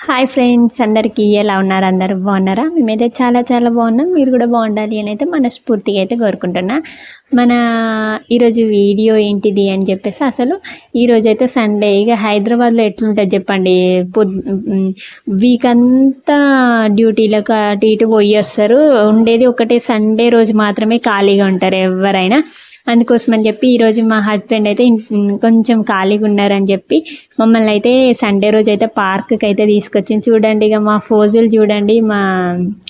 Hi friends, అందరికీ ఎలా ఉన్నారు? అందరూ బాగున్నారా? మేమైతే చాలా చాలా బాగున్నాం. మీరు కూడా బాగుండాలి అని అయితే మనస్ఫూర్తిగా అయితే కోరుకుంటున్నా. మన ఈరోజు వీడియో ఏంటిది అని చెప్పేసి, అసలు ఈరోజైతే సండే. ఇక హైదరాబాద్లో ఎట్లుంటుంది చెప్పండి, వీక్ అంతా డ్యూటీలకు అటు ఇటు పోయి వస్తారు. ఉండేది ఒకటే సండే రోజు మాత్రమే ఖాళీగా ఉంటారు ఎవరైనా. అందుకోసం అని చెప్పి ఈరోజు మా హస్బెండ్ అయితే కొంచెం ఖాళీగా ఉన్నారని చెప్పి మమ్మల్ని అయితే సండే రోజు అయితే పార్క్కి అయితే తీసుకొచ్చింది. చూడండి, ఇక మా ఫోజులు చూడండి, మా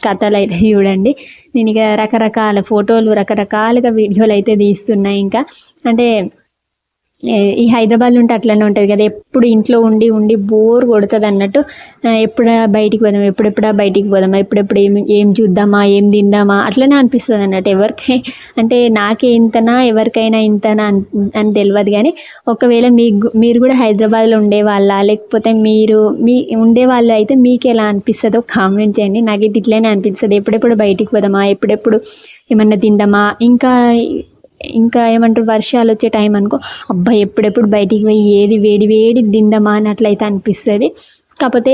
కథలు అయితే చూడండి. నేను ఇక రకరకాల ఫోటోలు రకరకాలుగా వీడియోలు అయితే తీస్తున్నాయి. ఇంకా అంటే ఈ హైదరాబాద్లో ఉంటే అట్లనే ఉంటుంది కదా, ఎప్పుడు ఇంట్లో ఉండి ఉండి బోర్ కొడుతుంది అన్నట్టు. ఎప్పుడా బయటికి పోదామా, ఎప్పుడెప్పుడా బయటికి పోదామా, ఎప్పుడెప్పుడు ఏం చూద్దామా, ఏం తిందామా అట్లనే అనిపిస్తుంది అన్నట్టు. ఎవరికి అంటే నాకే ఇంతనా, ఎవరికైనా ఇంతనా అని తెలియదు. కానీ ఒకవేళ మీరు కూడా హైదరాబాద్లో ఉండేవాళ్ళ, లేకపోతే మీ ఉండేవాళ్ళు అయితే మీకు ఎలా అనిపిస్తుందో కామెంట్ చేయండి. నాకైతే ఇట్లనే అనిపిస్తుంది. ఎప్పుడెప్పుడు బయటికి పోదామా, ఎప్పుడెప్పుడు ఏమన్నా తిందామా, ఇంకా ఏమంటారు వర్షాలు వచ్చే టైం అనుకో, అబ్బా ఎప్పుడెప్పుడు బయటికి పోయి ఏది వేడి వేడి తిందామా అని అట్లయితే అనిపిస్తుంది. కాకపోతే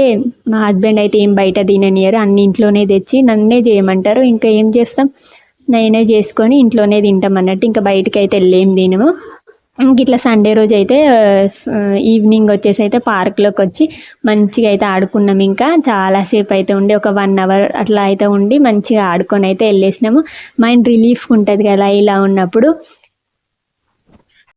మా హస్బెండ్ అయితే ఏం బయట తిననియరు, అన్ని ఇంట్లోనే తెచ్చి నన్నే చేయమంటారు. ఇంకా ఏం చేస్తాం, నేనే చేసుకొని ఇంట్లోనే తింటాం అన్నట్టు. ఇంకా బయటికి అయితే వెళ్ళేం తినము. ఇంక ఇట్లా సండే రోజు అయితే ఈవినింగ్ వచ్చేసి అయితే పార్క్లోకి వచ్చి మంచిగా అయితే ఆడుకున్నాం. ఇంకా చాలాసేపు అయితే ఉండి ఒక 1 అవర్ అట్లా అయితే ఉండి మంచిగా ఆడుకొని అయితే వెళ్ళేసినాము. మైండ్ రిలీఫ్గా ఉంటుంది కదా ఇలా ఉన్నప్పుడు.